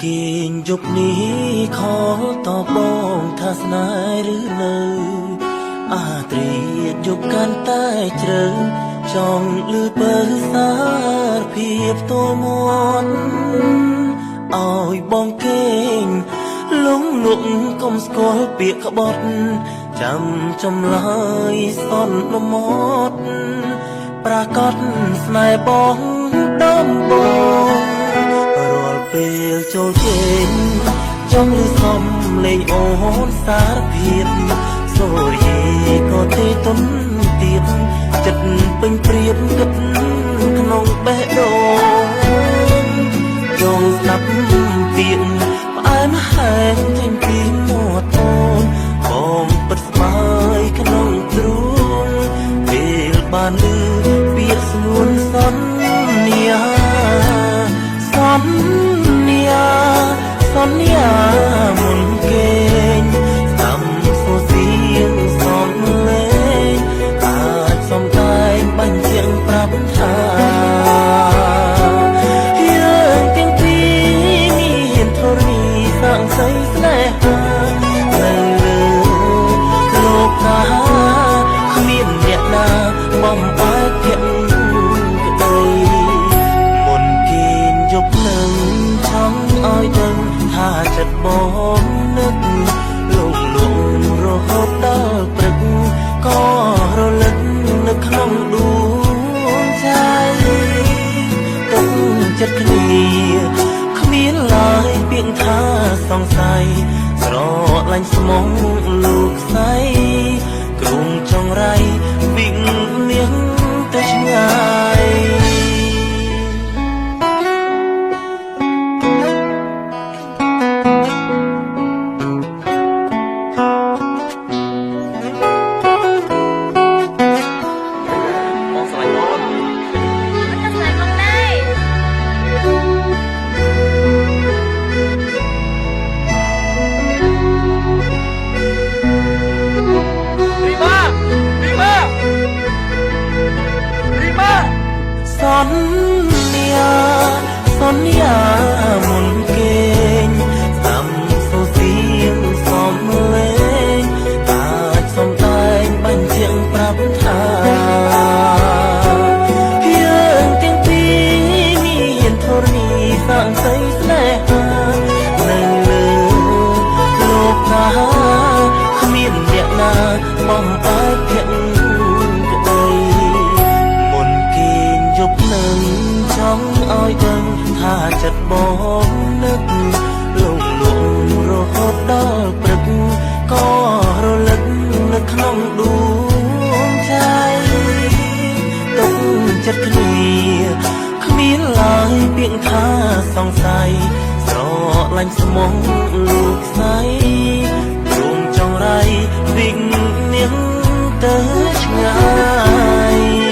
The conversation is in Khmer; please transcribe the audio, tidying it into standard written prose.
គេងយប់នេះខលតបងថាស្នេហ៍ឬនៅអាត្រៀតយប់កាន់តែជ្រៅចង់លឺបើសារភាពតមាត់ឲ្យបងគេងលងលក់កុំស្គាល់ពាក្យក្បត់ចាំចម្លើយសន្លមត់ប្រកាសស្នេហ៍បងដំបងរាល់ពេលចូលគេងចង់លឺសំលេងអូនសារភាពសូរីក៏ទេទុនទៀតចិត្តពេញព្រៀបគិតក្នុងបេះដូងចង់ស្ដាប់ពាក្យផ្អែមហែងចេញពីមាត់អូនបងពិតស្បើយក្នុងទ្រូងពេលបានឮពាក្យស្ងួនសន្យាសន្យាសន្យាមុនគេងស្ដាំសូរសៀងសំលេងអាចសំដែងបាញ់ជាងប្រាប់ថាយើងទាំងពីរមានធរណីសាងសីស្នេហានៅលើលោកកាគ្មានអ្នកណាបំបែកភក្តីមុនគេងយប់នឹងចង់ឲ្យដឹងថាចិត្តបងនឹកលងលងរហូតដល់ព្រឹកក៏រលឹកនៅក្នុងដួងใจទុកចិត្តគ្នាគ្មានឡើយពាក្យថាសង្ស័យស្រឡាញ់ស្មងលោកស្រីគ្រងចងរៃវិងនាងទៅឆ្ងាយសន្យាសន្យាមុនគេងស្ដាំសូរសៀងសំលេងអាចសំដែងបាញ់ជាងប្រាប់ថាយើងទាំងពីរមានធរណីសាងសីស្នេហានៅលើលោកកាគ្មានអ្នកណាបំបែកភក្តីមុនគេងយប់នឹងចង់ឲ្យដឹងថាចិត្តបងនឹកលងលងរហូតដល់ព្រឹកក៏រលឹកនៅក្នុងដួងใจទុកចិត្តគ្នាគ្មានឡើយពាក្យថាសង្ស័យស្រឡាញ់ស្មងលោកស្រីព្រមចងរៃវិងនាងទៅឆ្ងាយ